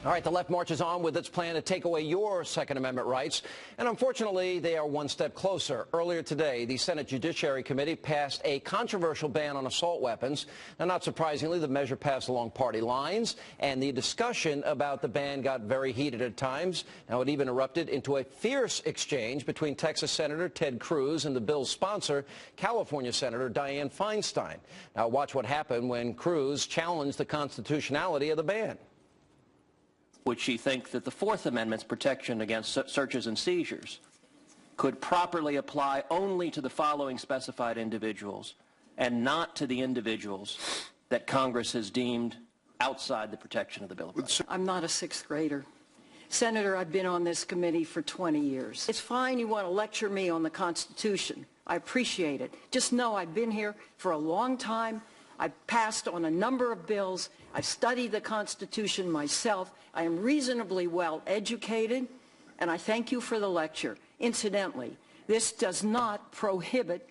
All right, the left marches on with its plan to take away your Second Amendment rights, and unfortunately, they are one step closer. Earlier today, the Senate Judiciary Committee passed a controversial ban on assault weapons. Now, not surprisingly, the measure passed along party lines, and the discussion about the ban got very heated at times. Now, it even erupted into a fierce exchange between Texas Senator Ted Cruz and the bill's sponsor, California Senator Dianne Feinstein. Now, watch what happened when Cruz challenged the constitutionality of the ban. Would she think that the Fourth Amendment's protection against searches and seizures could properly apply only to the following specified individuals and not to the individuals that Congress has deemed outside the protection of the Bill of Rights? I'm not a sixth grader. Senator, I've been on this committee for 20 years. It's fine you want to lecture me on the Constitution. I appreciate it. Just know I've been here for a long time. I've passed on a number of bills. I've studied the Constitution myself. I am reasonably well educated, and I thank you for the lecture. Incidentally, this does not prohibit,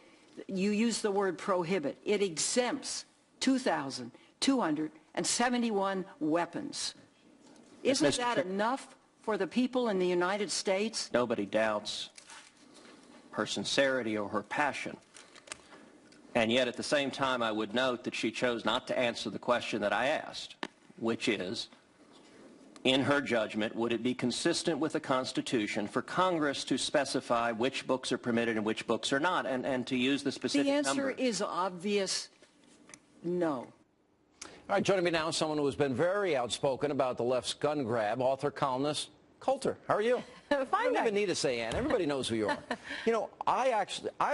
you use the word prohibit, it exempts 2,271 weapons. Isn't that enough for the people in the United States? Nobody doubts her sincerity or her passion. And yet, at the same time, I would note that she chose not to answer the question that I asked, which is, in her judgment, would it be consistent with the Constitution for Congress to specify which books are permitted and which books are not, and to use the specific number? The answer is obvious, no. All right, joining me now is someone who has been very outspoken about the left's gun grab, author, columnist, Coulter. How are you? Fine. I don't even need to say Ann. Everybody knows who you are. You know, I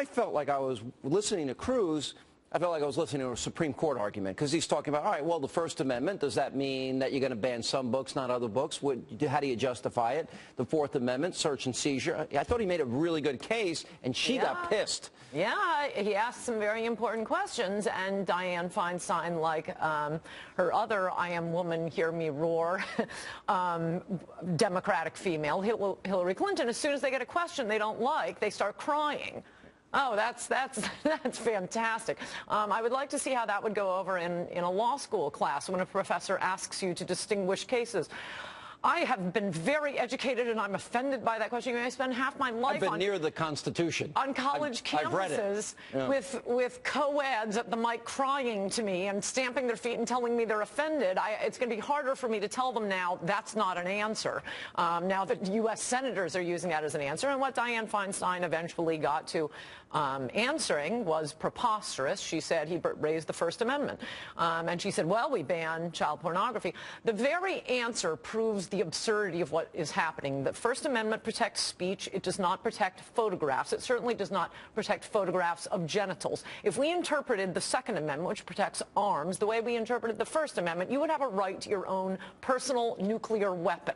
felt like I was listening to Cruz. I felt like I was listening to a Supreme Court argument because he's talking about, all right, well, the First Amendment, does that mean that you're going to ban some books, not other books? How do you justify it? The Fourth Amendment, search and seizure. I thought he made a really good case, and she got pissed. Yeah, he asked some very important questions, and Dianne Feinstein, like her other I am woman, hear me roar, Democratic female, Hillary Clinton, as soon as they get a question they don't like, they start crying. Oh, that's fantastic. I would like to see how that would go over in a law school class when a professor asks you to distinguish cases. I have been very educated, and I'm offended by that question. I spend half my life near the Constitution. On college campuses with co-eds at the mic crying to me and stamping their feet and telling me they're offended. It's going to be harder for me to tell them now that's not an answer. Now that U.S. senators are using that as an answer, and what Dianne Feinstein eventually got to answering was preposterous. She said he raised the First Amendment. And she said, well, we ban child pornography. The very answer proves the absurdity of what is happening. The First Amendment protects speech. It does not protect photographs. It certainly does not protect photographs of genitals. If we interpreted the Second Amendment, which protects arms, the way we interpreted the First Amendment, you would have a right to your own personal nuclear weapon.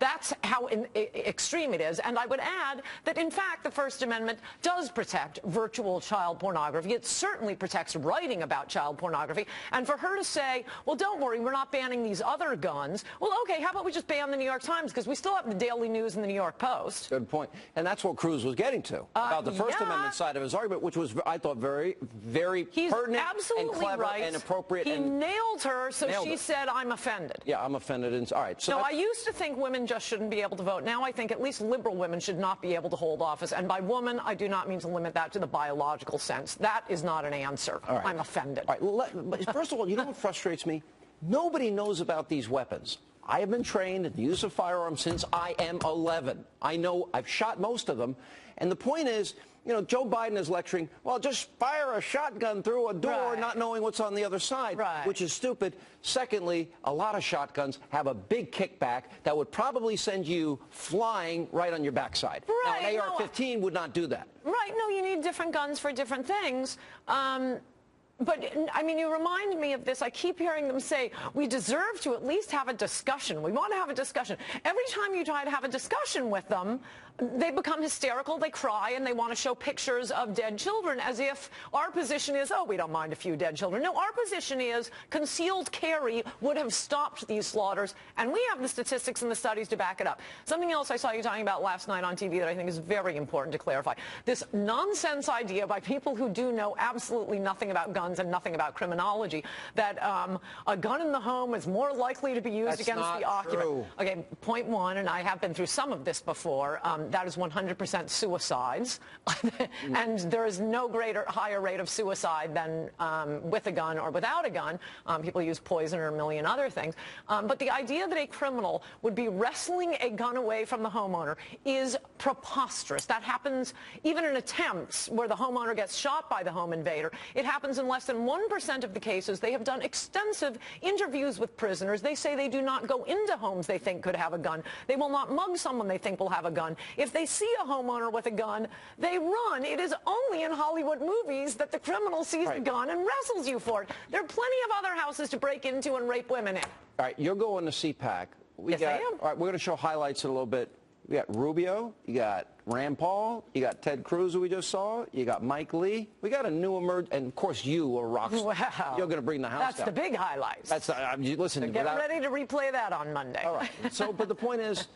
That's how extreme it is. And I would add that, in fact, the First Amendment does protect virtual child pornography. It certainly protects writing about child pornography. And for her to say, well, don't worry, we're not banning these other guns. Well, okay, how about we just ban the New York Times, because we still have the Daily News and the New York Post. Good point. And that's what Cruz was getting to, about the First Amendment side of his argument, which was, I thought, very, very pertinent and clever and appropriate. He nailed her, so she said, I'm offended. Yeah, I'm offended. And, all right. So no, I used to think women just shouldn't be able to vote. Now I think at least liberal women should not be able to hold office. And by woman, I do not mean to limit that to the biological sense. That is not an answer. All right. I'm offended. All right. First of all, you know what frustrates me? Nobody knows about these weapons. I have been trained in the use of firearms since I am 11. I know I've shot most of them. And the point is, you know, Joe Biden is lecturing, well, just fire a shotgun through a door not knowing what's on the other side, which is stupid. Secondly, a lot of shotguns have a big kickback that would probably send you flying right on your backside. Now, an AR-15 would not do that. Right. No, you need different guns for different things. But, I mean, you remind me of this. I keep hearing them say, we deserve to at least have a discussion. We want to have a discussion. Every time you try to have a discussion with them, they become hysterical, they cry, and they want to show pictures of dead children as if our position is, oh, we don't mind a few dead children. No, our position is concealed carry would have stopped these slaughters, and we have the statistics and the studies to back it up. Something else I saw you talking about last night on TV that I think is very important to clarify. This nonsense idea by people who do know absolutely nothing about guns guns and nothing about criminology, that a gun in the home is more likely to be used against the occupant. True. Okay, point one, and I have been through some of this before, that is 100% suicides. And there is no higher rate of suicide than with a gun or without a gun. People use poison or a million other things. But the idea that a criminal would be wresting a gun away from the homeowner is preposterous. That happens even in attempts where the homeowner gets shot by the home invader. It happens in less than 1% of the cases. They have done extensive interviews with prisoners. They say they do not go into homes they think could have a gun. They will not mug someone they think will have a gun. If they see a homeowner with a gun, they run. It is only in Hollywood movies that the criminal sees the gun and wrestles you for it. There are plenty of other houses to break into and rape women in. All right, you're going to CPAC. Yes, I am. All right, we're going to show highlights in a little bit. We got Rubio, you got Rand Paul, you got Ted Cruz, who we just saw, you got Mike Lee. We got a new and of course you are rock star. Wow. You're going to bring the house down. That's the big highlights. That's listen. So get ready to replay that on Monday. All right. So, but the point is,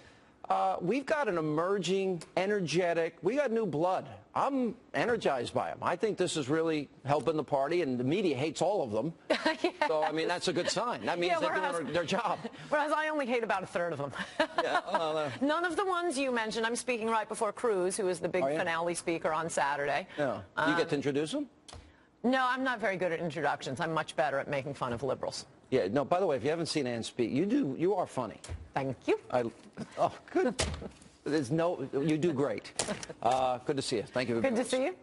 we've got an emerging, energetic. We got new blood. I'm energized by them. I think this is really helping the party, and the media hates all of them. Yes. So, I mean, that's a good sign. That means they're doing their job. Whereas I only hate about a third of them. Yeah, None of the ones you mentioned. I'm speaking right before Cruz, who is the big finale speaker on Saturday. Yeah. You get to introduce them? No, I'm not very good at introductions. I'm much better at making fun of liberals. Yeah. No. By the way, if you haven't seen Ann speak, you are funny. Thank you. Oh, good. You do great. Good to see you. Thank you. Good to see you.